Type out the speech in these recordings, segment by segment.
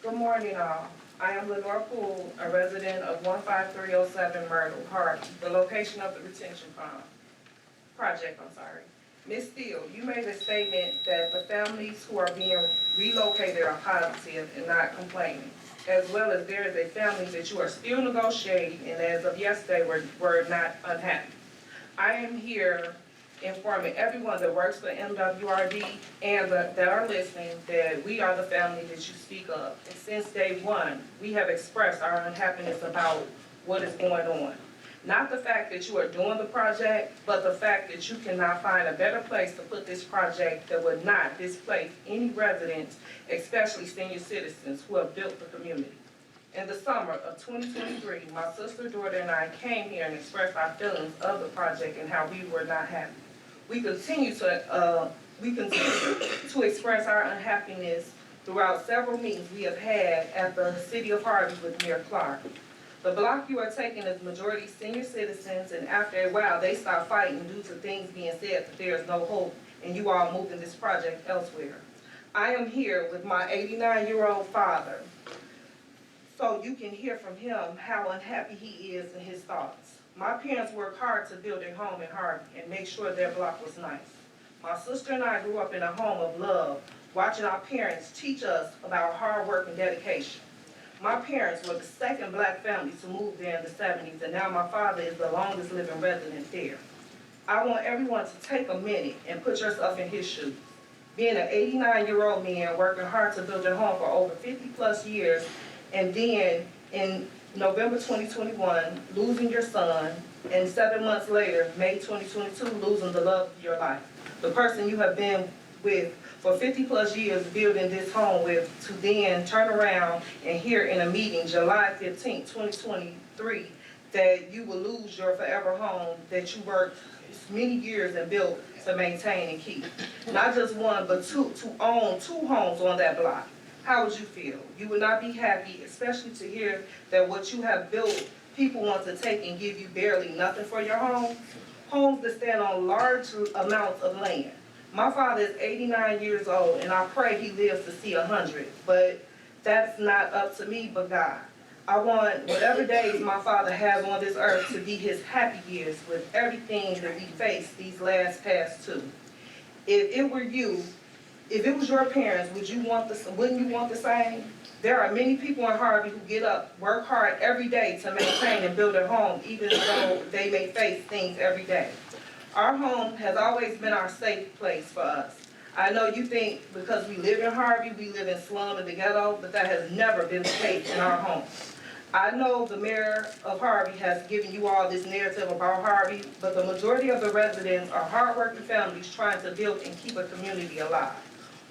Good morning, all. I am Lenora Poole, a resident of 15307 Myrtle Ave, the location of the retention project. Ms. Steele, you made a statement that the families who are being relocated are positive and not complaining, as well as there is a family that you are still negotiating and as of yesterday were not unhappy. I am here informing everyone that works for MWRD and that are listening that we are the family that you speak of. And since day one, we have expressed our unhappiness about what is going on. Not the fact that you are doing the project, but the fact that you cannot find a better place to put this project that would not displace any residents, especially senior citizens who have built the community. In the summer of 2023, my sister, daughter, and I came here and expressed our feelings of the project and how we were not happy. We continue to express our unhappiness throughout several meetings we have had at the City of Harvey with Mayor Clark. The block you are taking is majority senior citizens, and after a while, they stop fighting due to things being said that there is no hope, and you are moving this project elsewhere. I am here with my 89-year-old father, so you can hear from him how unhappy he is and his thoughts. My parents worked hard to build a home in Harvey and make sure their block was nice. My sister and I grew up in a home of love, watching our parents teach us about hard work and dedication. My parents were the second black family to move there in the 70s, and now my father is the longest living resident there. I want everyone to take a minute and put yourself in his shoes. Being an 89-year-old man working hard to build a home for over 50 plus years, and then in November 2021, losing your son, and 7 months later, May 2022, losing the love of your life. The person you have been with for 50 plus years building this home with, to then turn around and hear in a meeting July 15, 2023, that you will lose your forever home that you worked many years and built to maintain and keep. Not just one, but to own 2 homes on that block. How would you feel? You would not be happy, especially to hear that what you have built, people want to take and give you barely nothing for your home. Homes that stand on large amounts of land. My father is 89 years old, and I pray he lives to see 100, but that's not up to me, but God. I want whatever days my father has on this earth to be his happy years with everything that we faced these past 2. If it were you, if it was your parents, wouldn't you want the same? There are many people in Harvey who get up, work hard every day to maintain and build their home, even though they may face things every day. Our home has always been our safe place for us. I know you think because we live in Harvey, we live in slum and the ghetto, but that has never been the case in our home. I know the mayor of Harvey has given you all this narrative about Harvey, but the majority of the residents are hardworking families trying to build and keep a community alive.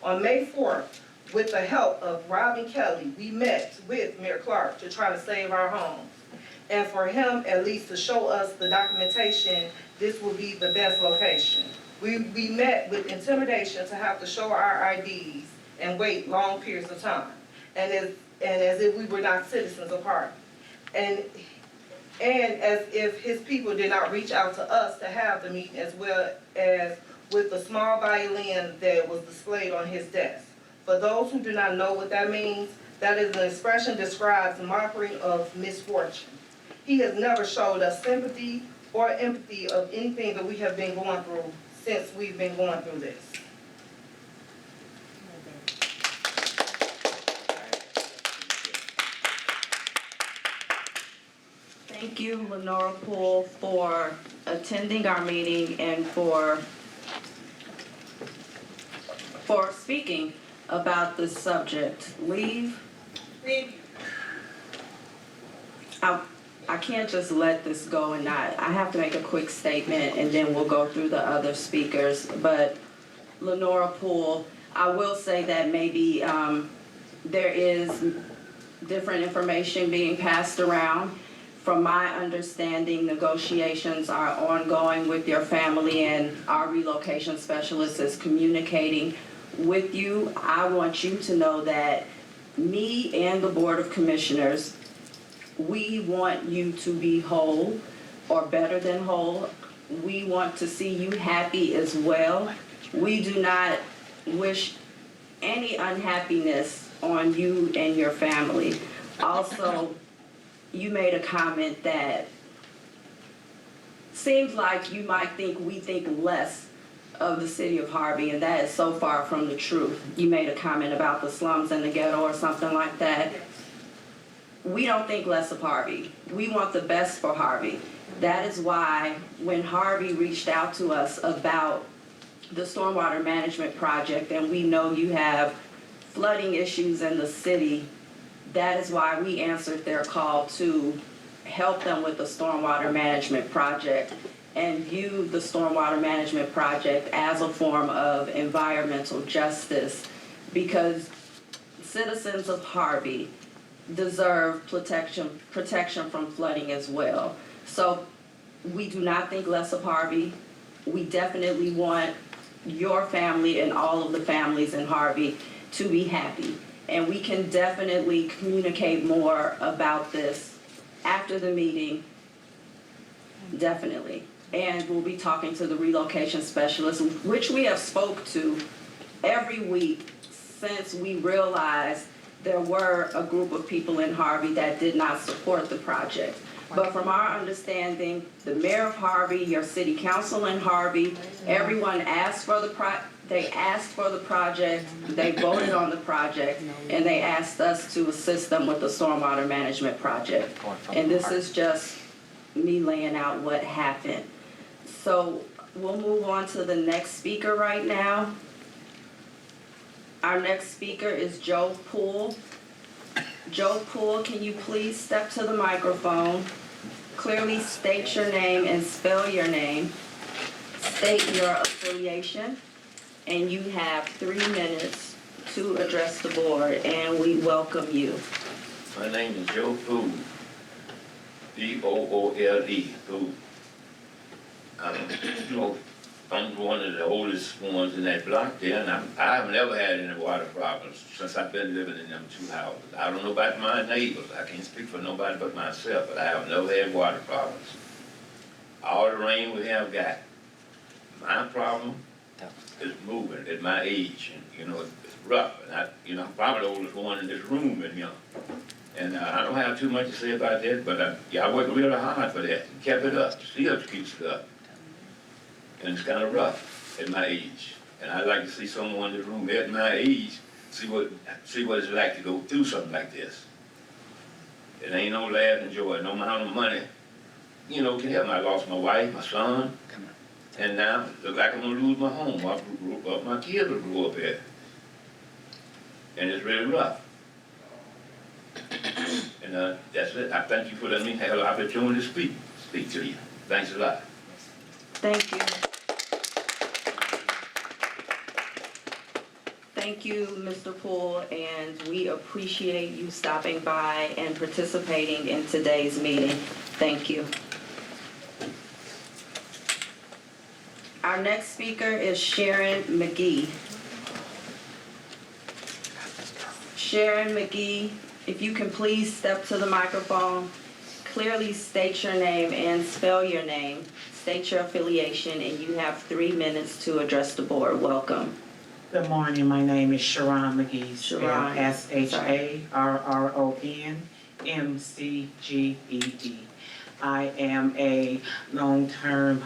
On May 4th, with the help of Robin Kelly, we met with Mayor Clark to try to save our homes. And for him, at least, to show us the documentation, this will be the best location. We met with intimidation to have to show our IDs and wait long periods of time, and as if we were not citizens of Harvey. And as if his people did not reach out to us to have the meeting, as well as with the small violin that was displayed on his desk. For those who do not know what that means, that is an expression that describes mockery of misfortune. He has never showed us sympathy or empathy of anything that we have been going through since we've been going through this. Thank you, Lenora Poole, for attending our meeting and for speaking about this subject. Leave. I can't just let this go and not. I have to make a quick statement and then we'll go through the other speakers. But Lenora Poole, I will say that maybe there is different information being passed around. From my understanding, negotiations are ongoing with your family and our relocation specialist is communicating with you. I want you to know that me and the Board of Commissioners, we want you to be whole or better than whole. We want to see you happy as well. We do not wish any unhappiness on you and your family. Also, you made a comment that seems like you might think we think less of the city of Harvey, and that is so far from the truth. You made a comment about the slums and the ghetto or something like that. We don't think less of Harvey. We want the best for Harvey. That is why when Harvey reached out to us about the stormwater management project, and we know you have flooding issues in the city, that is why we answered their call to help them with the stormwater management project and view the stormwater management project as a form of environmental justice, because citizens of Harvey deserve protection from flooding as well. So we do not think less of Harvey. We definitely want your family and all of the families in Harvey to be happy. And we can definitely communicate more about this after the meeting, definitely. And we'll be talking to the relocation specialist, which we have spoke to every week since we realized there were a group of people in Harvey that did not support the project. But from our understanding, the mayor of Harvey, your city council in Harvey, everyone asked for the project, they voted on the project, and they asked us to assist them with the stormwater management project. And this is just me laying out what happened. So we'll move on to the next speaker right now. Our next speaker is Joe Poole. Joe Poole, can you please step to the microphone? Clearly state your name and spell your name. State your affiliation. And you have 3 minutes to address the board, and we welcome you. My name is Joe Poole, P-O-O-L-E, Poole. I'm one of the oldest ones in that block there, and I have never had any water problems since I've been living in them 2 houses. I don't know about my neighbors. I can't speak for nobody but myself, but I have never had water problems. All the rain we have got. My problem is moving at my age, and it's rough. And I'm probably the oldest one in this room, and I don't have too much to say about that, but I worked really hard for that and kept it up. Still keeps it up. And it's kind of rough at my age. And I'd like to see someone in the room at my age see what it's like to go through something like this. It ain't no laughing joy, no amount of money, can help me. I lost my wife, my son, and now it looks like I'm gonna lose my home. My kids will grow up here. And it's really rough. And that's it. I thank you for letting me have the opportunity to speak to you. Thanks a lot. Thank you. Thank you, Mr. Poole, and we appreciate you stopping by and participating in today's meeting. Thank you. Our next speaker is Sharon McGee. Sharon McGee, if you can please step to the microphone, clearly state your name and spell your name, state your affiliation, and you have 3 minutes to address the board. Welcome. Good morning, my name is Sharon McGee, Sharon. SHARONMCGEE. I am a long-term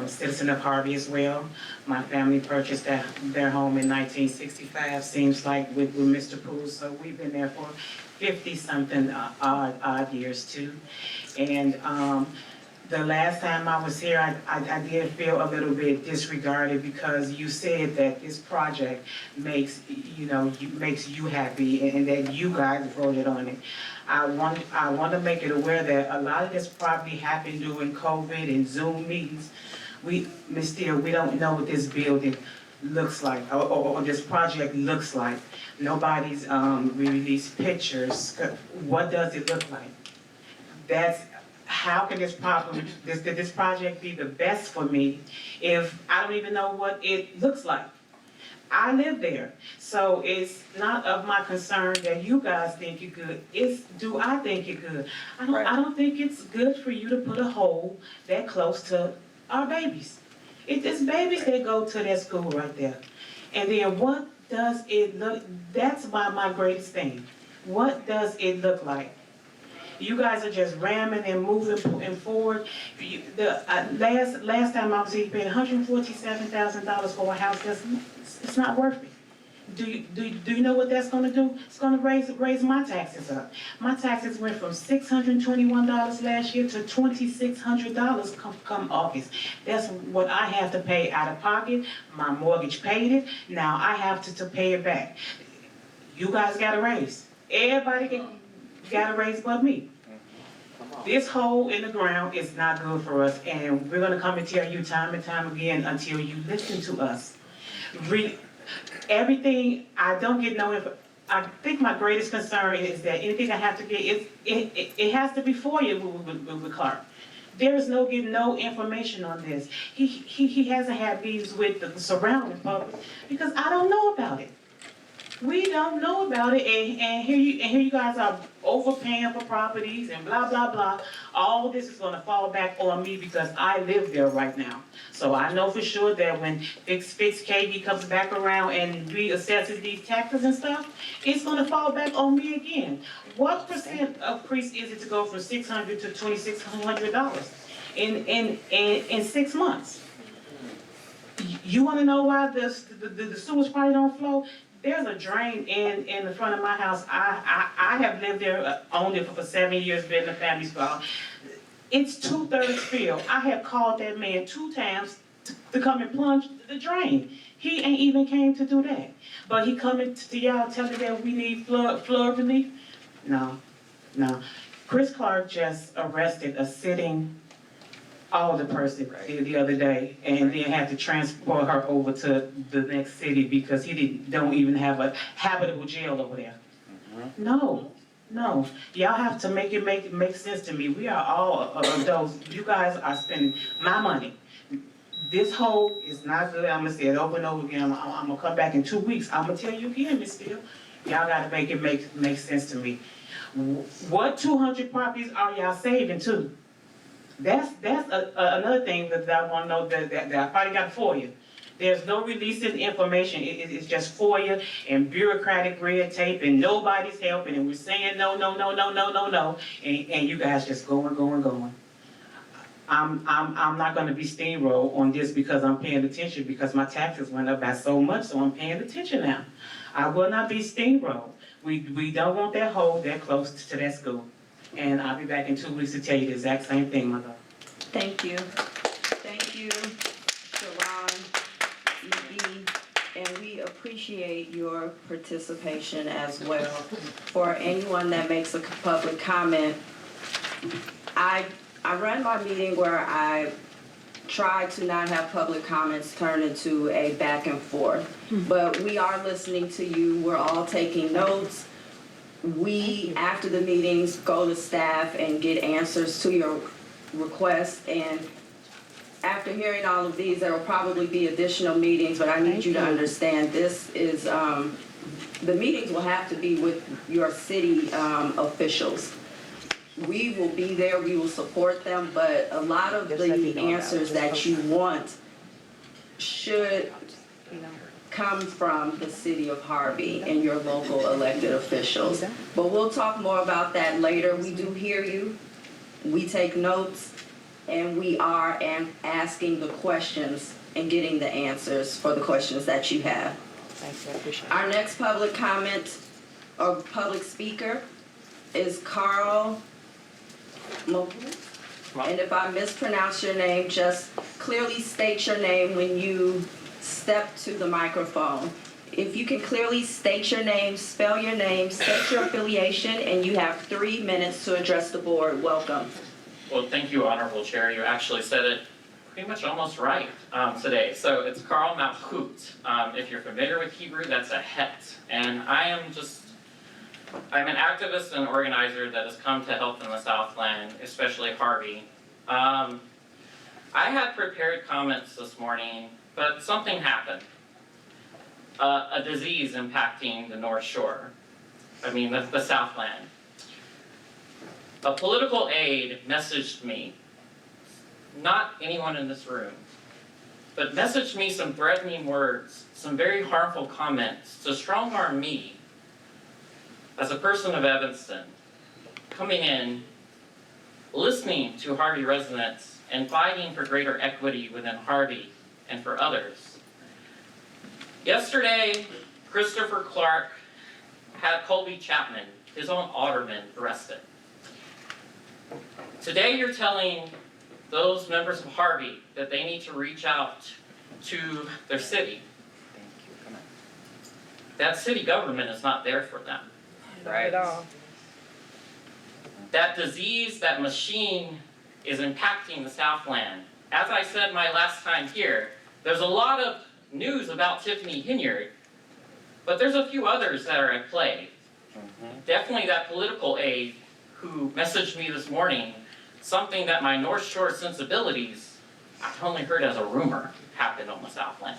citizen of Harvey as well. My family purchased their home in 1965, seems like with Mr. Poole, so we've been there for 50-something odd years too. And the last time I was here, I did feel a little bit disregarded because you said that this project makes you happy and that you guys voted on it. I want to make it aware that a lot of this probably happened during COVID and Zoom meetings. Ms. Steele, we don't know what this building looks like or this project looks like. Nobody's released pictures. What does it look like? How can this project be the best for me if I don't even know what it looks like? I live there, so it's not of my concern that you guys think it's good. Do I think it's good? I don't think it's good for you to put a hole that close to our babies. It's babies that go to that school right there. And then what does it look, that's my greatest thing. What does it look like? You guys are just ramming and moving and forward. Last time I was here, you paid $147,000 for a house. It's not worth it. Do you know what that's gonna do? It's gonna raise my taxes up. My taxes went from $621 last year to $2,600 come August. That's what I have to pay out of pocket. My mortgage paid it. Now I have to pay it back. You guys got a raise. Everybody got a raise but me. This hole in the ground is not good for us, and we're gonna come and tell you time and time again until you listen to us. Everything, I don't get no info. I think my greatest concern is that anything I have to get, it has to be for you with Clark. There is getting no information on this. He hasn't had meetings with the surrounding public because I don't know about it. We don't know about it, and here you guys are overpaying for properties and blah, blah, blah. All this is gonna fall back on me because I live there right now. So I know for sure that when Fix KB comes back around and reassesses these taxes and stuff, it's gonna fall back on me again. What percent increase is it to go from $600 to $2,600 in 6 months? You wanna know why the sewage probably don't flow? There's a drain in the front of my house. I have lived there, owned it for 7 years, been in the family's farm. It's 2/3 filled. I have called that man 2 times to come and plunge the drain. He ain't even came to do that. But he coming to y'all telling that we need flood relief? No. Chris Clark just arrested a sitting older person the other day, and then had to transport her over to the next city because he don't even have a habitable jail over there. No. Y'all have to make it make sense to me. We are all adults. You guys are spending my money. This hole is not good. I'm gonna say it over and over again. I'm gonna come back in 2 weeks. I'm gonna tell you again, Miss Steele. Y'all gotta make it make sense to me. What 200 properties are y'all saving too? That's another thing that I want to know that I probably got for you. There's no releasing information. It's just FOIA and bureaucratic red tape, and nobody's helping. And we're saying no, and you guys just going. I'm not going to be steamrolled on this because I'm paying attention because my taxes went up by so much, so I'm paying attention now. I will not be steamrolled. We don't want that hole that close to that school. And I'll be back in 2 weeks to tell you the exact same thing, my love. Thank you, Sharon McGee, and we appreciate your participation as well. For anyone that makes a public comment, I run my meeting where I try to not have public comments turn into a back and forth, but we are listening to you. We're all taking notes. We, after the meetings, go to staff and get answers to your requests, and after hearing all of these, there will probably be additional meetings, but I need you to understand this is, the meetings will have to be with your city officials. We will be there, we will support them, but a lot of the answers that you want should come from the city of Harvey and your local elected officials. But we'll talk more about that later. We do hear you, we take notes, and we are asking the questions and getting the answers for the questions that you have. Thanks, I appreciate it. Our next public comment or public speaker is Carl Moku. And if I mispronounce your name, just clearly state your name when you step to the microphone. If you can clearly state your name, spell your name, state your affiliation, and you have 3 minutes to address the board. Welcome. Well, thank you, Honorable Chair. You actually said it pretty much almost right today. So it's Carl Malchut. If you're familiar with Hebrew, that's a het. And I'm an activist and organizer that has come to help in the Southland, especially Harvey. I had prepared comments this morning, but something happened. A disease impacting the North Shore. The Southland. A political aide messaged me, not anyone in this room, but messaged me some threatening words, some very harmful comments to strong-arm me as a person of Evanston, coming in, listening to Harvey residents, and fighting for greater equity within Harvey and for others. Yesterday, Christopher Clark had Colby Chapman, his own alderman, arrested. Today you're telling those members of Harvey that they need to reach out to their city. That city government is not there for them. Right. At all. That disease, that machine is impacting the Southland. As I said my last time here, there's a lot of news about Tiffany Hinyard, but there's a few others that are at play. Definitely that political aide who messaged me this morning something that my North Shore sensibilities, I've only heard as a rumor, happened on the Southland.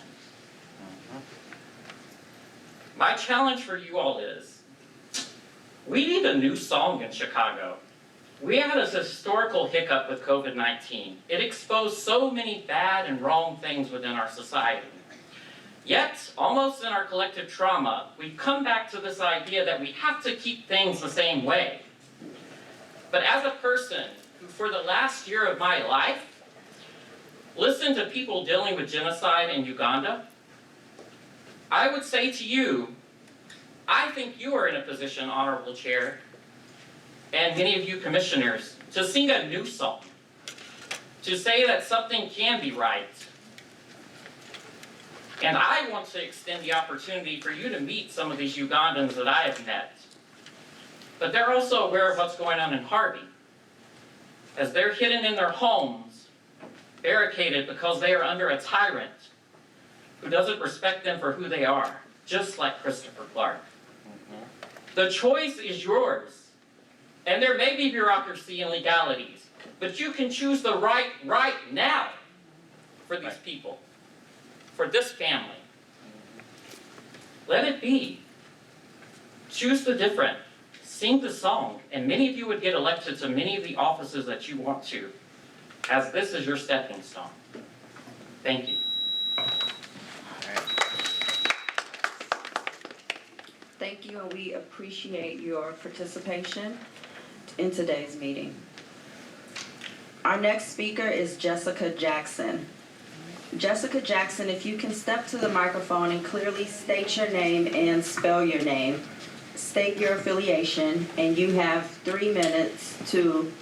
My challenge for you all is, we need a new song in Chicago. We had a historical hiccup with COVID-19. It exposed so many bad and wrong things within our society. Yet, almost in our collective trauma, we've come back to this idea that we have to keep things the same way. But as a person who, for the last year of my life, listened to people dealing with genocide in Uganda, I would say to you, I think you are in a position, Honorable Chair, and many of you commissioners, to sing a new song, to say that something can be right. And I want to extend the opportunity for you to meet some of these Ugandans that I have met. But they're also aware of what's going on in Harvey, as they're hidden in their homes, barricaded because they are under a tyrant who doesn't respect them for who they are, just like Christopher Clark. The choice is yours, and there may be bureaucracy and legalities, but you can choose the right now for these people, for this family. Let it be. Choose the different. Sing the song, and many of you would get elected to many of the offices that you want to, as this is your stepping stone. Thank you. Thank you, and we appreciate your participation in today's meeting. Our next speaker is Jessica Jackson. Jessica Jackson, if you can step to the microphone and clearly state your name and spell your name, state your affiliation, and you have 3 minutes to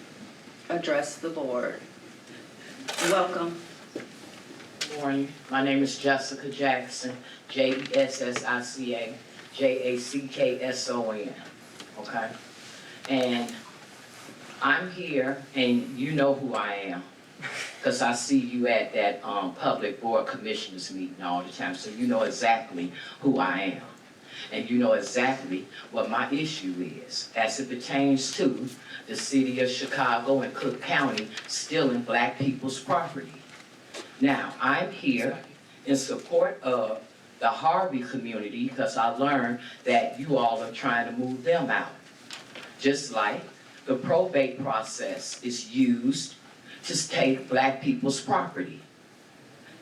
address the board. Welcome. Good morning. My name is Jessica Jackson, Jessica Jackson, okay? And I'm here, and you know who I am, because I see you at that public board commissioners meeting all the time, so you know exactly who I am. And you know exactly what my issue is, as it pertains to the city of Chicago and Cook County stealing black people's property. Now, I'm here in support of the Harvey community because I learned that you all are trying to move them out. Just like the probate process is used to take black people's property.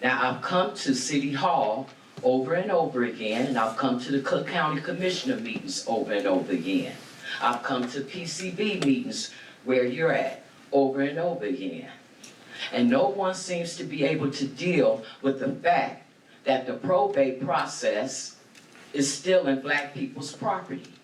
Now, I've come to City Hall over and over again, and I've come to the Cook County Commissioner meetings over and over again. I've come to PCB meetings where you're at over and over again. And no one seems to be able to deal with the fact that the probate process is stealing black people's property.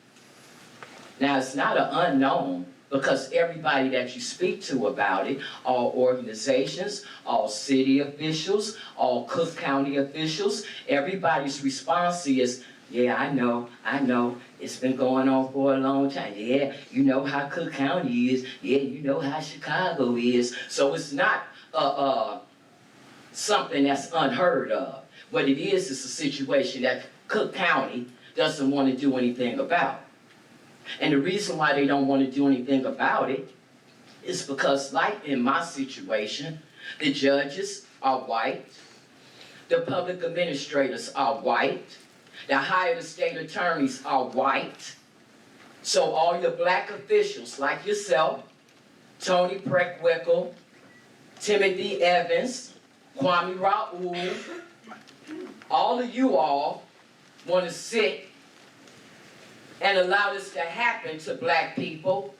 Now, it's not an unknown, because everybody that you speak to about it, all organizations, all city officials, all Cook County officials, everybody's response is, yeah, I know, it's been going on for a long time. Yeah, you know how Cook County is. Yeah, you know how Chicago is. So it's not something that's unheard of. What it is a situation that Cook County doesn't want to do anything about. And the reason why they don't want to do anything about it is because, like in my situation, the judges are white, the public administrators are white, the hired state attorneys are white. So all your black officials like yourself, Tony Preckwinkle, Timothy Evans, Kwame Raoul, all of you all want to sit and allow this to happen to black people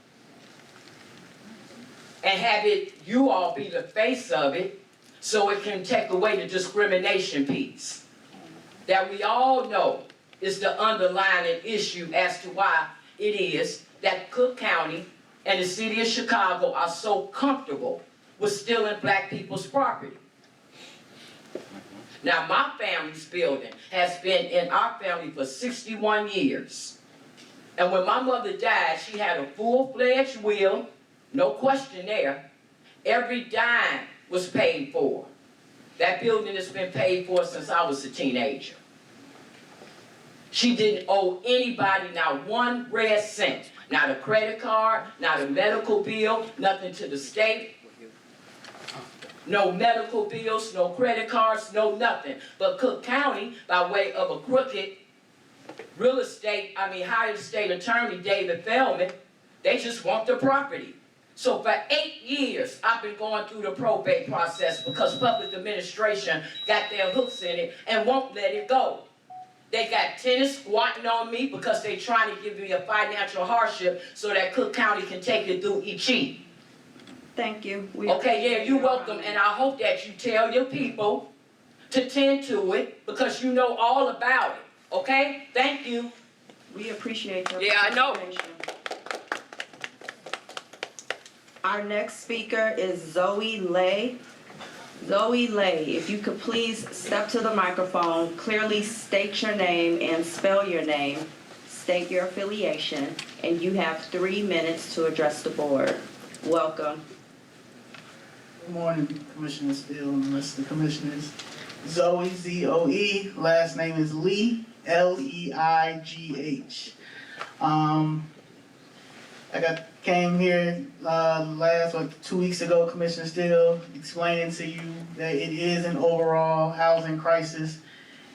and have it, you all be the face of it, so it can take away the discrimination piece that we all know is the underlying issue as to why it is that Cook County and the city of Chicago are so comfortable with stealing black people's property. Now, my family's building has been in our family for 61 years. And when my mother died, she had a full-fledged will, no question there. Every dime was paid for. That building has been paid for since I was a teenager. She didn't owe anybody not one red cent. Not a credit card, not a medical bill, nothing to the state. No medical bills, no credit cards, no nothing. But Cook County, by way of a crooked hired state attorney, David Feldman, they just want the property. So for 8 years, I've been going through the probate process because public administration got their hooks in it and won't let it go. They got tenants squatting on me because they're trying to give me a financial hardship so that Cook County can take it through Ichi. Thank you. Okay, yeah, you're welcome, and I hope that you tell your people to tend to it because you know all about it, okay? Thank you. We appreciate your Yeah, I know. participation. Our next speaker is Zoe Lei. Zoe Lei, if you could please step to the microphone, clearly state your name and spell your name, state your affiliation, and you have 3 minutes to address the board. Welcome. Good morning, Commissioner Steele and the rest of the commissioners. Zoe, Z-O-E, last name is Lee, L-E-I-G-H. Came here last 2 weeks ago, Commissioner Steele, explaining to you that it is an overall housing crisis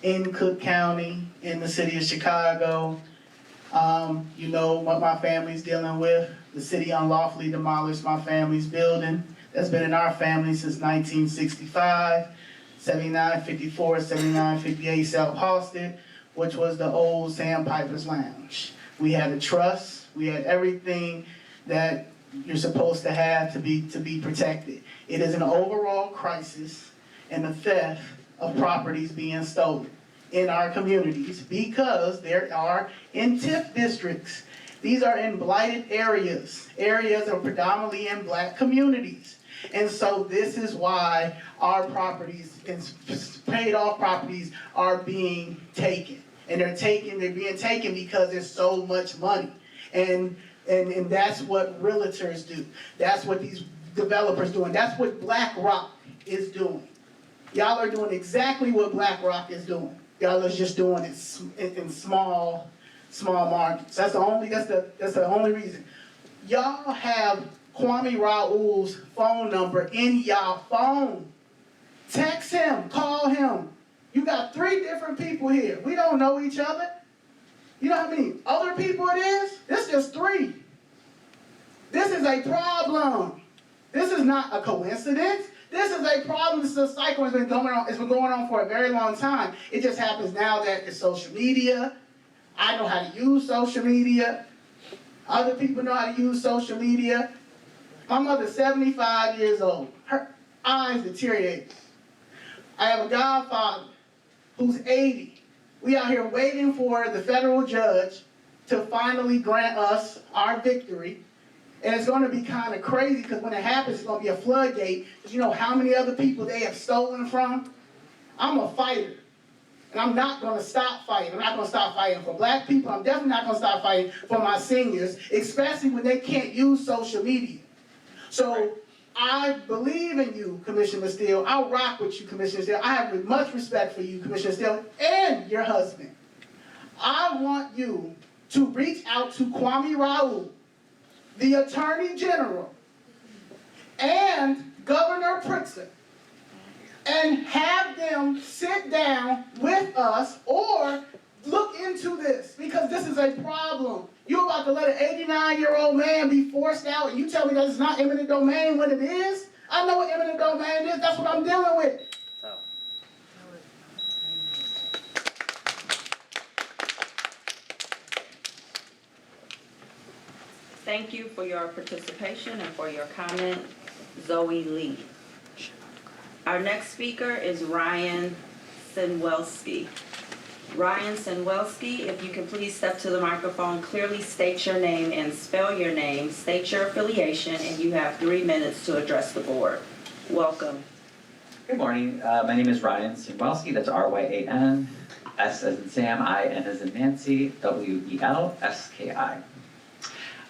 in Cook County, in the city of Chicago. You know what my family's dealing with. The city unlawfully demolished my family's building. That's been in our family since 1965, 7954, 7958 South Halsted, which was the old Sandpiper's Lounge. We had a trust, we had everything that you're supposed to have to be protected. It is an overall crisis and the theft of properties being stolen in our communities because there are in TIF districts. These are in blighted areas. Areas are predominantly in black communities. And so this is why our properties, paid off properties, are being taken. And they're being taken because there's so much money. And that's what realtors do. That's what these developers do. And that's what BlackRock is doing. Y'all are doing exactly what BlackRock is doing. Y'all are just doing it in small markets. That's the only reason. Y'all have Kwame Raoul's phone number in y'all phone. Text him, call him. You got 3 different people here. We don't know each other. You know how many other people it is? This is just 3. This is a problem. This is not a coincidence. This is a problem. This is a cycle that's been going on. It's been going on for a very long time. It just happens now that it's social media. I know how to use social media. Other people know how to use social media. My mother's 75 years old. Her eyes deteriorate. I have a godfather who's 80. We out here waiting for the federal judge to finally grant us our victory. And it's going to be kind of crazy because when it happens, it's going to be a floodgate. Because you know how many other people they have stolen from? I'm a fighter. And I'm not going to stop fighting. I'm not going to stop fighting for black people. I'm definitely not going to stop fighting for my seniors, especially when they can't use social media. So I believe in you, Commissioner Steele. I'll rock with you, Commissioner Steele. I have much respect for you, Commissioner Steele, and your husband. I want you to reach out to Kwame Raoul, the Attorney General, and Governor Pritzker, and have them sit down with us or look into this, because this is a problem. You're about to let an 89-year-old man be forced out, and you tell me that it's not eminent domain when it is? I know what eminent domain is. That's what I'm dealing with. Thank you for your participation and for your comment, Zoe Lei. Our next speaker is Ryan Senwelski. Ryan Senwelski, if you can please step to the microphone, clearly state your name and spell your name, state your affiliation, and you have 3 minutes to address the board. Welcome. Good morning. My name is Ryan Senwelski. That's R-Y-A-N, S as in Sam, I-N as in Nancy, W-E-L-S-K-I.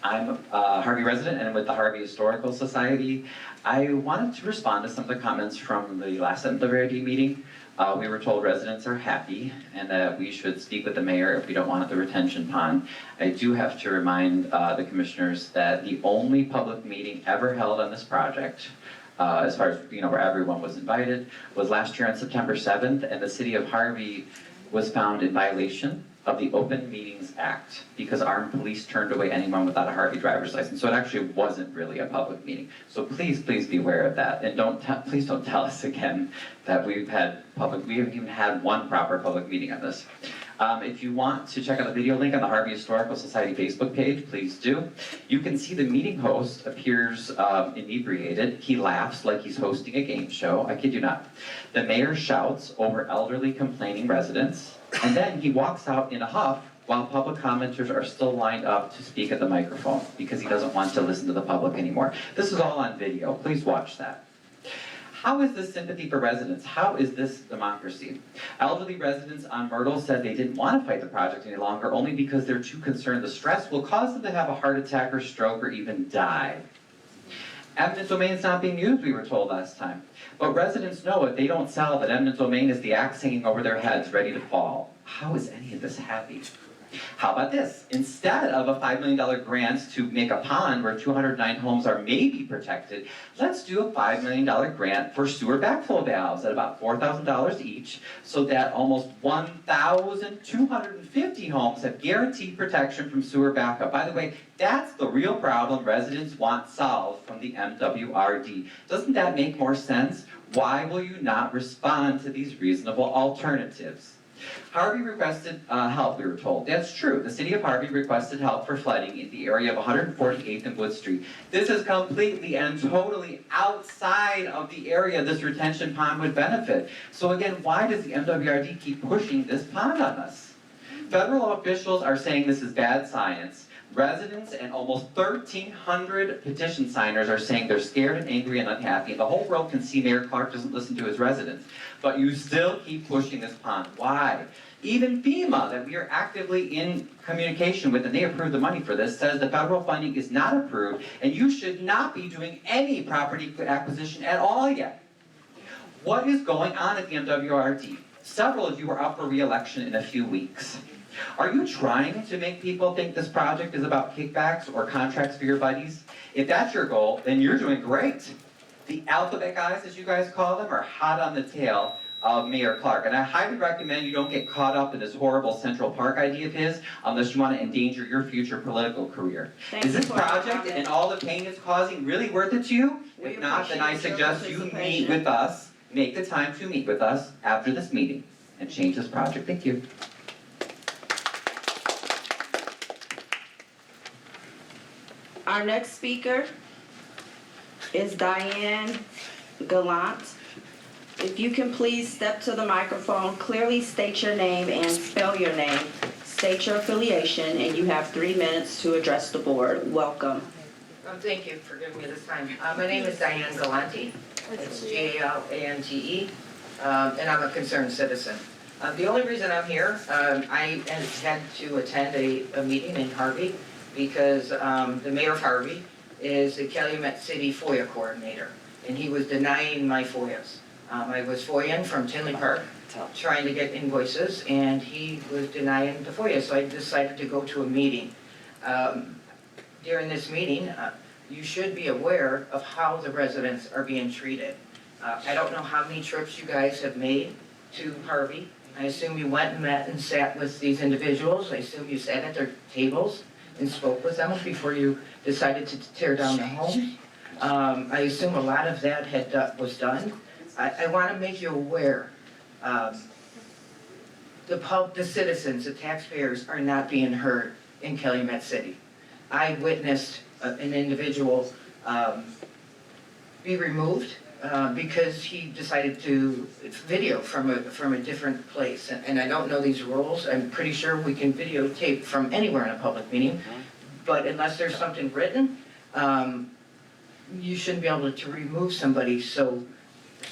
I'm a Harvey resident and with the Harvey Historical Society. I wanted to respond to some of the comments from the last MWRD meeting. We were told residents are happy and that we should speak with the mayor if we don't want the retention pond. I do have to remind the commissioners that the only public meeting ever held on this project, as far as where everyone was invited, was last year on September 7th, and the city of Harvey was found in violation of the Open Meetings Act because armed police turned away anyone without a Harvey driver's license. So it actually wasn't really a public meeting. So please be aware of that, and please don't tell us again that we haven't even had one proper public meeting on this. If you want to check out the video link on the Harvey Historical Society Facebook page, please do. You can see the meeting host appears inebriated. He laughs like he's hosting a game show. I kid you not. The mayor shouts over elderly complaining residents, and then he walks out in a huff while public commenters are still lined up to speak at the microphone because he doesn't want to listen to the public anymore. This is all on video. Please watch that. How is this sympathy for residents? How is this democracy? Elderly residents on Myrtle said they didn't want to fight the project any longer only because they're too concerned the stress will cause them to have a heart attack or stroke or even die. Eminent domain is not being used, we were told last time. But residents know if they don't sell that eminent domain is the axe hanging over their heads ready to fall. How is any of this happy? How about this? Instead of a $5 million grant to make a pond where 209 homes are maybe protected, let's do a $5 million grant for sewer backflow valves at about $4,000 each so that almost 1,250 homes have guaranteed protection from sewer backup. By the way, that's the real problem residents want solved from the MWRD. Doesn't that make more sense? Why will you not respond to these reasonable alternatives? Harvey requested help, we were told. That's true. The city of Harvey requested help for flooding in the area of 148th and Wood Street. This is completely and totally outside of the area this retention pond would benefit. So again, why does the MWRD keep pushing this pond on us? Federal officials are saying this is bad science. Residents and almost 1,300 petition signers are saying they're scared and angry and unhappy. And the whole world can see Mayor Clark doesn't listen to his residents. But you still keep pushing this pond. Why? Even FEMA, that we are actively in communication with, and they approved the money for this, says the federal funding is not approved, and you should not be doing any property acquisition at all yet. What is going on at the MWRD? Several of you are up for re-election in a few weeks. Are you trying to make people think this project is about kickbacks or contracts for your buddies? If that's your goal, then you're doing great. The alphabet guys, as you guys call them, are hot on the tail of Mayor Clark. And I highly recommend you don't get caught up in this horrible Central Park idea of his unless you want to endanger your future political career. Is this project and all the pain it's causing really worth it to you? If not, then I suggest you meet with us, make the time to meet with us after this meeting and change this project. Thank you. Our next speaker is Diane Galant. If you can please step to the microphone, clearly state your name and spell your name, state your affiliation, and you have 3 minutes to address the board. Welcome. Thank you for giving me this time. My name is Diane Galant. It's Galante, and I'm a concerned citizen. The only reason I'm here, I had to attend a meeting in Harvey because the mayor of Harvey is the Calumet City FOIA coordinator, and he was denying my FOIAs. I was FOIAing from Tinley Park, trying to get invoices, and he was denying the FOIA, so I decided to go to a meeting. During this meeting, you should be aware of how the residents are being treated. I don't know how many trips you guys have made to Harvey. I assume you went and met and sat with these individuals. I assume you sat at their tables and spoke with them before you decided to tear down the home. I assume a lot of that was done. I want to make you aware, the citizens, the taxpayers are not being heard in Calumet City. I witnessed an individual be removed because he decided to video from a different place. And I don't know these rules. I'm pretty sure we can videotape from anywhere in a public meeting. But unless there's something written, you shouldn't be able to remove somebody so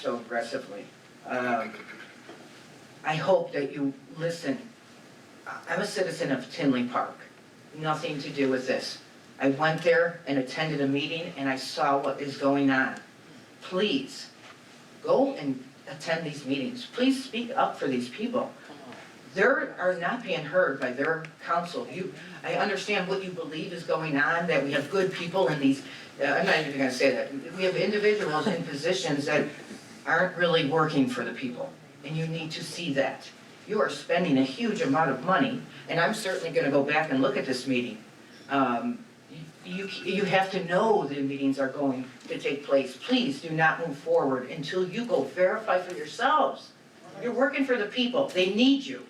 aggressively. I hope that you listen. I'm a citizen of Tinley Park. Nothing to do with this. I went there and attended a meeting and I saw what is going on. Please, go and attend these meetings. Please speak up for these people. They are not being heard by their council. I understand what you believe is going on, that we have good people in these, I'm not even gonna say that. We have individuals in positions that aren't really working for the people, and you need to see that. You are spending a huge amount of money, and I'm certainly gonna go back and look at this meeting. You have to know the meetings are going to take place. Please do not move forward until you go verify for yourselves. You're working for the people. They need you.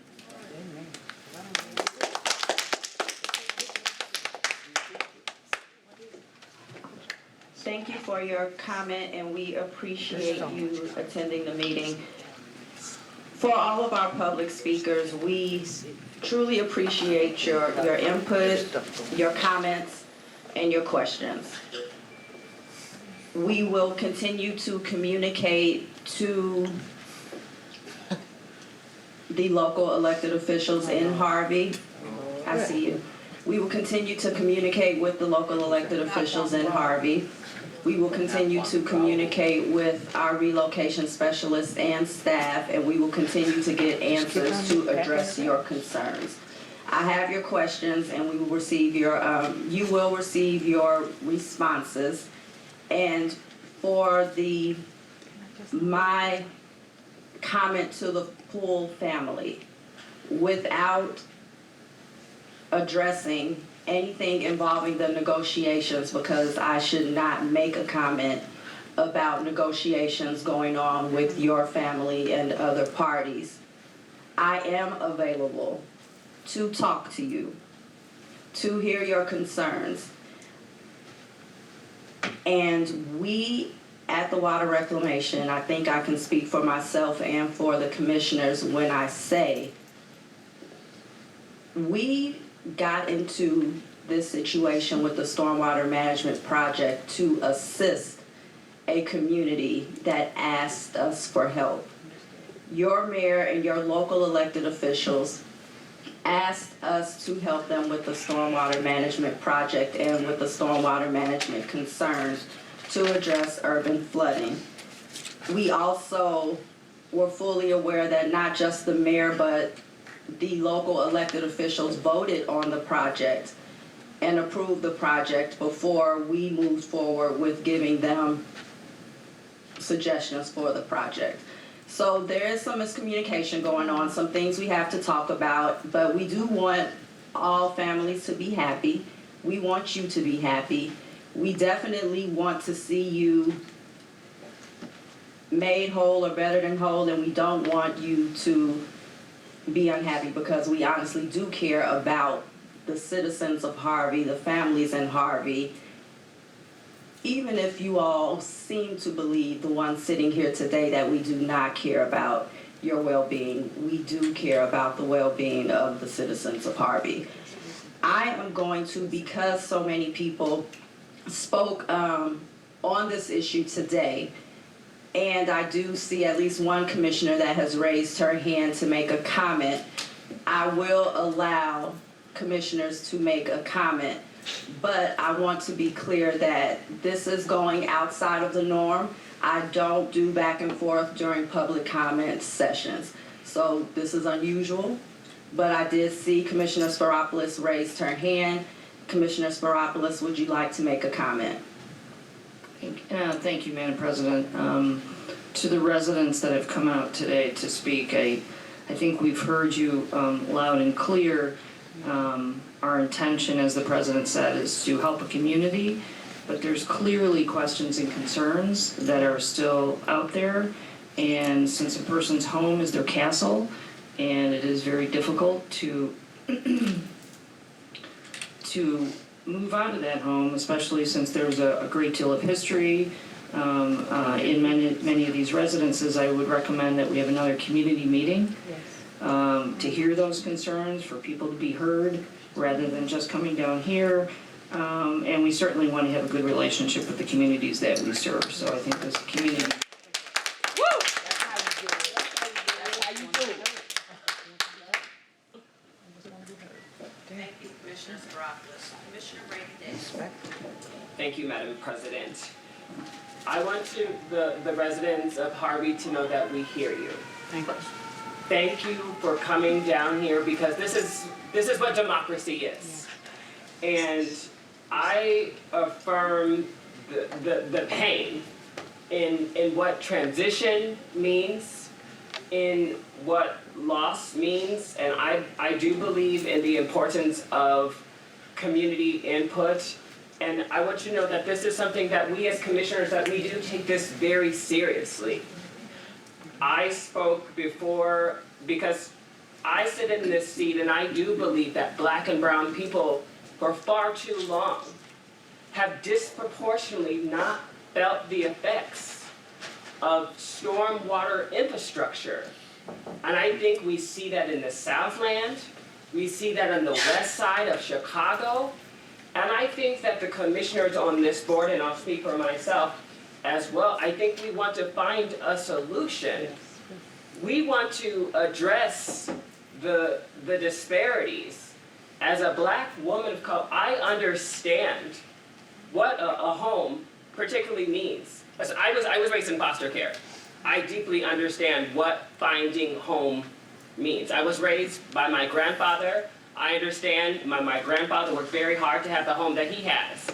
Thank you for your comment, and we appreciate you attending the meeting. For all of our public speakers, we truly appreciate your input, your comments, and your questions. We will continue to communicate to the local elected officials in Harvey. I see you. We will continue to communicate with the local elected officials in Harvey. We will continue to communicate with our relocation specialists and staff, and we will continue to get answers to address your concerns. I have your questions, and we will receive your, you will receive your responses. And for my comment to the Poole family, without addressing anything involving the negotiations, because I should not make a comment about negotiations going on with your family and other parties. I am available to talk to you, to hear your concerns. And we at the Water Reclamation, I think I can speak for myself and for the commissioners when I say we got into this situation with the stormwater management project to assist a community that asked us for help. Your mayor and your local elected officials asked us to help them with the stormwater management project and with the stormwater management concerns to address urban flooding. We also were fully aware that not just the mayor, but the local elected officials voted on the project and approved the project before we moved forward with giving them suggestions for the project. So there is some miscommunication going on, some things we have to talk about, but we do want all families to be happy. We want you to be happy. We definitely want to see you made whole or better than whole, and we don't want you to be unhappy, because we honestly do care about the citizens of Harvey, the families in Harvey. Even if you all seem to believe, the ones sitting here today, that we do not care about your well-being, we do care about the well-being of the citizens of Harvey. I am going to, because so many people spoke on this issue today, and I do see at least one commissioner that has raised her hand to make a comment, I will allow commissioners to make a comment. But I want to be clear that this is going outside of the norm. I don't do back and forth during public comment sessions. So this is unusual, but I did see Commissioner Sparopoulos raised her hand. Commissioner Sparopoulos, would you like to make a comment? Thank you, Madam President. To the residents that have come out today to speak, I think we've heard you loud and clear. Our intention, as the President said, is to help a community, but there's clearly questions and concerns that are still out there. And since a person's home is their castle, and it is very difficult to move out of that home, especially since there's a great deal of history in many of these residences, I would recommend that we have another community meeting to hear those concerns, for people to be heard, rather than just coming down here. And we certainly want to have a good relationship with the communities that we serve. So I think this community. Thank you, Commissioner Staropoulos. Commissioner Brady Davis. Thank you, Madam President. I want the residents of Harvey to know that we hear you. Thank you for coming down here, because this is what democracy is. And I affirm the pain in what transition means, in what loss means, and I do believe in the importance of community input. And I want you to know that this is something that we as commissioners, that we do take this very seriously. I spoke before because I sit in this seat, and I do believe that Black and brown people for far too long have disproportionately not felt the effects of stormwater infrastructure. And I think we see that in the Southland, we see that on the west side of Chicago, and I think that the commissioners on this board, and I'll speak for myself as well, I think we want to find a solution. We want to address the disparities. As a Black woman of color, I understand what a home particularly means. I was raised in foster care. I deeply understand what finding home means. I was raised by my grandfather. I understand my grandfather worked very hard to have the home that he has.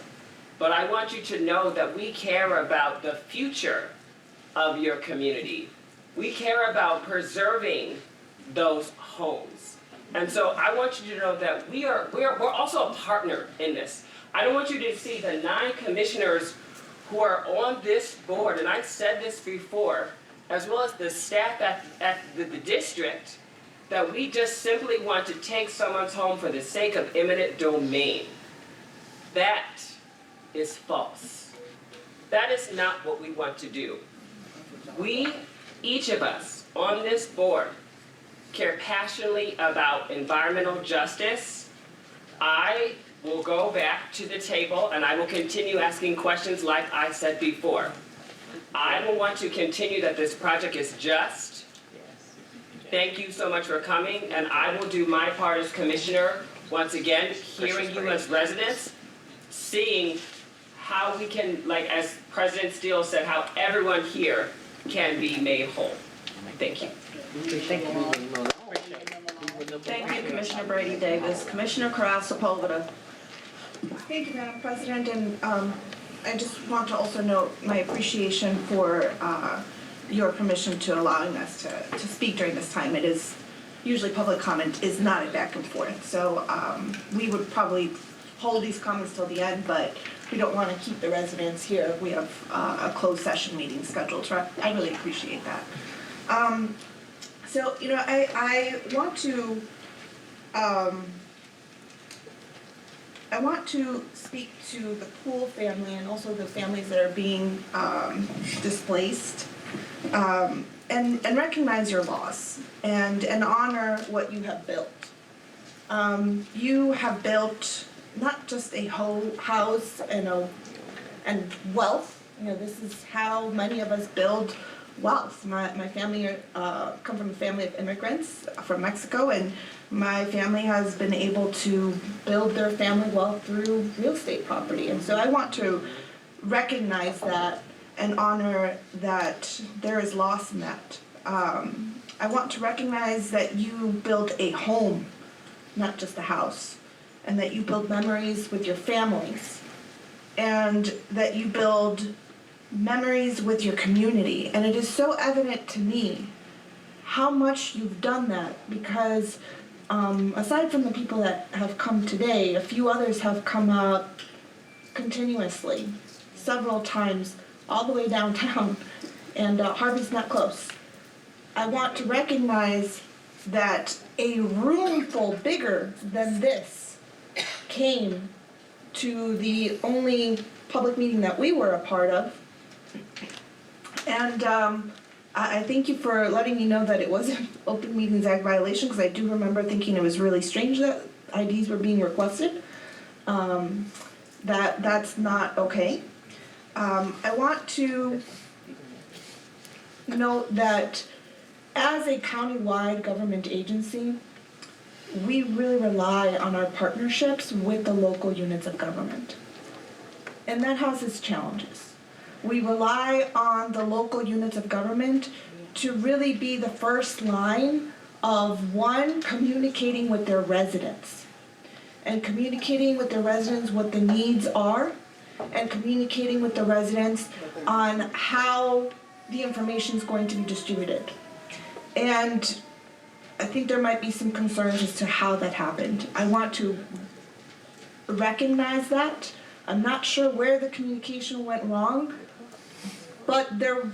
But I want you to know that we care about the future of your community. We care about preserving those homes. And so I want you to know that we're also a partner in this. I don't want you to see the 9 commissioners who are on this board, and I've said this before, as well as the staff at the district, that we just simply want to take someone's home for the sake of eminent domain. That is false. That is not what we want to do. We, each of us on this board, care passionately about environmental justice. I will go back to the table and I will continue asking questions like I said before. I will want to continue that this project is just. Thank you so much for coming, and I will do my part as commissioner, once again, hearing you as residents, seeing how we can, like as President Steele said, how everyone here can be made whole. Thank you. Thank you, Commissioner Brady Davis. Commissioner Sepulveda. Thank you, Madam President, and I just want to also note my appreciation for your permission to allowing us to speak during this time. It is, usually public comment is not a back and forth, so we would probably hold these comments till the end, but we don't want to keep the residents here. We have a closed session meeting scheduled, so I really appreciate that. So, you know, I want to speak to the Poole family and also the families that are being displaced, and recognize your loss and honor what you have built. You have built not just a whole house and wealth. You know, this is how many of us build wealth. My family come from a family of immigrants from Mexico, and my family has been able to build their family wealth through real estate property. And so I want to recognize that and honor that there is loss in that. I want to recognize that you built a home, not just a house, and that you build memories with your families, and that you build memories with your community. And it is so evident to me how much you've done that, because aside from the people that have come today, a few others have come out continuously, several times, all the way downtown, and Harvey's not close. I want to recognize that a room full bigger than this came to the only public meeting that we were a part of. And I thank you for letting me know that it was an Open Meetings Act violation, because I do remember thinking it was really strange that IDs were being requested. That's not okay. I want to note that as a countywide government agency, we really rely on our partnerships with the local units of government. And that has its challenges. We rely on the local units of government to really be the first line of, one, communicating with their residents. And communicating with their residents what the needs are, and communicating with the residents on how the information is going to be distributed. And I think there might be some concerns as to how that happened. I want to recognize that. I'm not sure where the communication went wrong, but there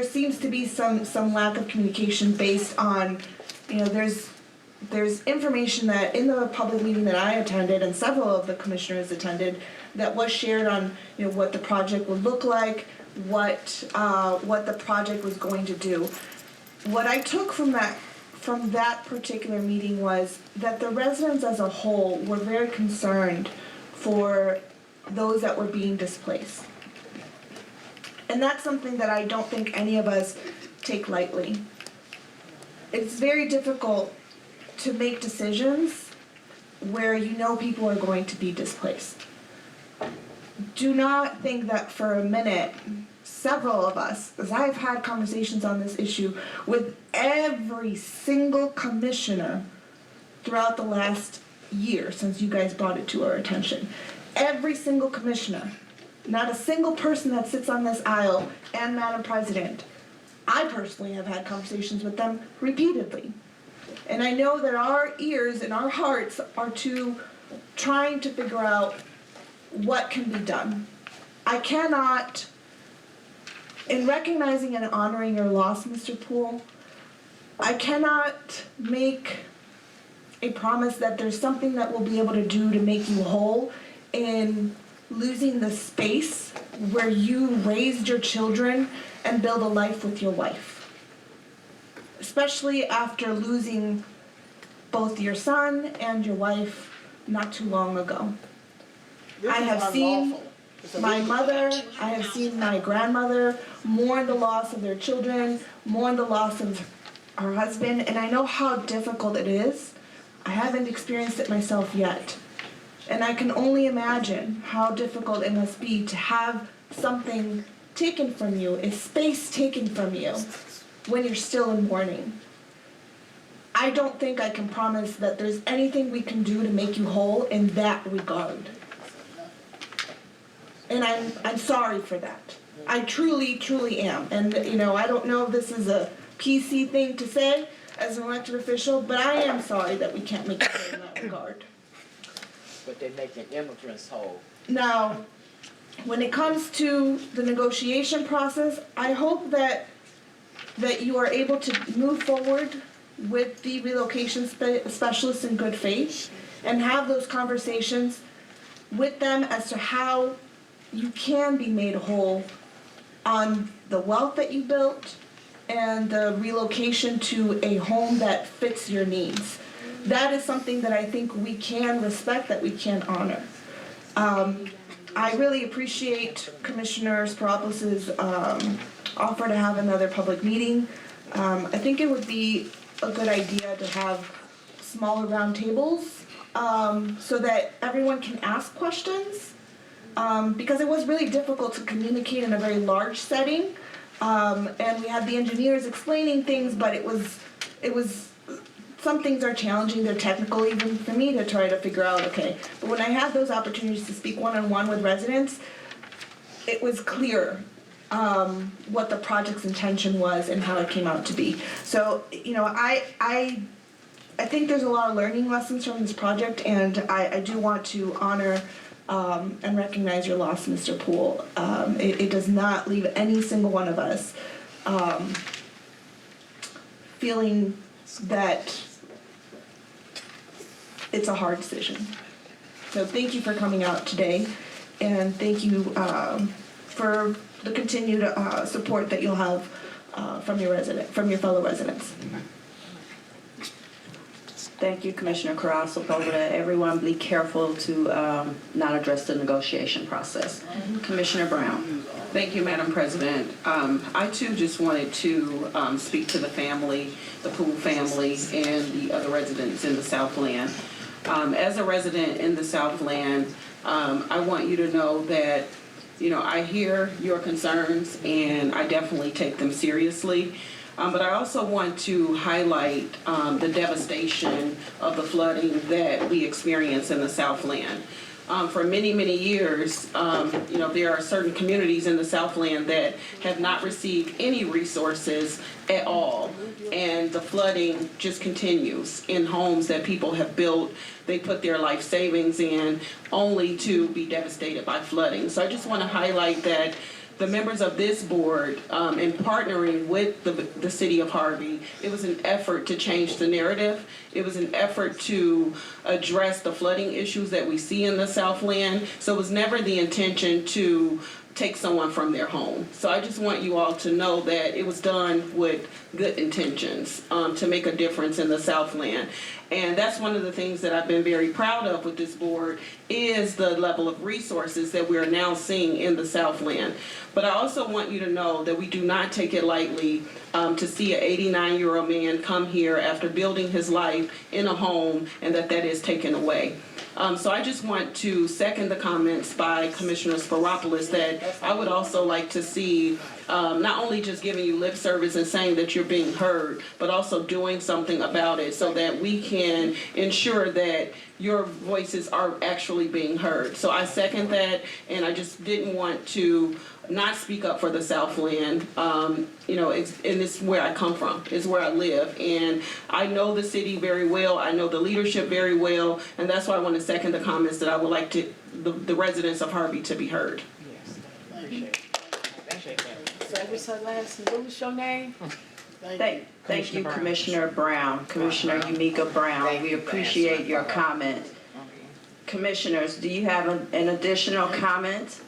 seems to be some lack of communication based on, there's information that in the public meeting that I attended and several of the commissioners attended that was shared on, what the project would look like, what the project was going to do. What I took from that particular meeting was that the residents as a whole were very concerned for those that were being displaced. And that's something that I don't think any of us take lightly. It's very difficult to make decisions where people are going to be displaced. Do not think that for a minute, several of us, because I've had conversations on this issue with every single commissioner throughout the last year since you guys brought it to our attention. Every single commissioner, not a single person that sits on this aisle, and Madam President, I personally have had conversations with them repeatedly. And I know that our ears and our hearts are to trying to figure out what can be done. I cannot, in recognizing and honoring your loss, Mr. Poole, I cannot make a promise that there's something that we'll be able to do to make you whole in losing the space where you raised your children and build a life with your wife. Especially after losing both your son and your wife not too long ago. I have seen my mother, I have seen my grandmother mourn the loss of their children, mourn the loss of her husband, and I know how difficult it is. I haven't experienced it myself yet. And I can only imagine how difficult it must be to have something taken from you, a space taken from you, when you're still in mourning. I don't think I can promise that there's anything we can do to make you whole in that regard. And I'm sorry for that. I truly, truly am. And I don't know if this is a PC thing to say as an elected official, but I am sorry that we can't make it whole in that regard. But they're making immigrants whole. Now, when it comes to the negotiation process, I hope that you are able to move forward with the relocation specialists in good faith and have those conversations with them as to how you can be made whole on the wealth that you built and the relocation to a home that fits your needs. That is something that I think we can respect, that we can honor. I really appreciate Commissioner Sproutles's offer to have another public meeting. I think it would be a good idea to have smaller round tables so that everyone can ask questions, because it was really difficult to communicate in a very large setting, and we had the engineers explaining things, but it was some things are challenging, they're technical even for me to try to figure out, okay. But when I had those opportunities to speak one-on-one with residents, it was clear what the project's intention was and how it came out to be. So, I think there's a lot of learning lessons from this project, and I do want to honor and recognize your loss, Mr. Poole. It does not leave any single one of us feeling that it's a hard decision. So thank you for coming out today, and thank you for the continued support that you'll have from your fellow residents. Thank you, Commissioner Carrasco. Everyone be careful to not address the negotiation process. Commissioner Brown. Thank you, Madam President. I too just wanted to speak to the family, the Poole family, and the other residents in the Southland. As a resident in the Southland, I want you to know that, I hear your concerns and I definitely take them seriously. But I also want to highlight the devastation of the flooding that we experience in the Southland. For many, many years, there are certain communities in the Southland that have not received any resources at all. And the flooding just continues in homes that people have built. They put their life savings in only to be devastated by flooding. So I just want to highlight that the members of this board, in partnering with the city of Harvey, it was an effort to change the narrative. It was an effort to address the flooding issues that we see in the Southland. So it was never the intention to take someone from their home. So I just want you all to know that it was done with good intentions to make a difference in the Southland. And that's one of the things that I've been very proud of with this board is the level of resources that we're now seeing in the Southland. But I also want you to know that we do not take it lightly to see an 89-year-old man come here after building his life in a home and that is taken away. So I just want to second the comments by Commissioner Sparopoulos that I would also like to see not only just giving you lip service and saying that you're being heard, but also doing something about it so that we can ensure that your voices are actually being heard. So I second that, and I just didn't want to not speak up for the Southland. And it's where I come from, it's where I live. And I know the city very well, I know the leadership very well, and that's why I want to second the comments that I would like to the residents of Harvey to be heard. Yes, appreciate it. So what's her last, what was your name? Thank you, Commissioner Brown, Commissioner Yumika Brown. We appreciate your comment. Commissioners, do you have an additional comment?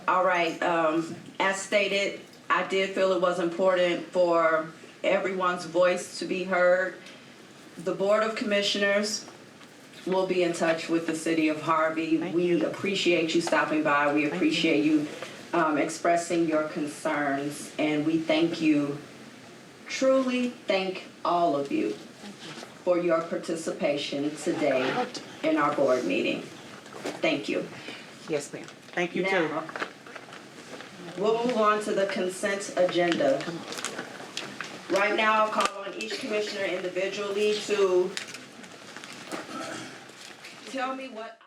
All right, as stated, I did feel it was important for everyone's voice to be heard. The Board of Commissioners will be in touch with the city of Harvey. We appreciate you stopping by. We appreciate you expressing your concerns, and we thank you, truly thank all of you for your participation today in our board meeting. Thank you. Yes, ma'am. Thank you, too. Now, we'll move on to the consent agenda. Right now, I'll call on each commissioner individually to tell me what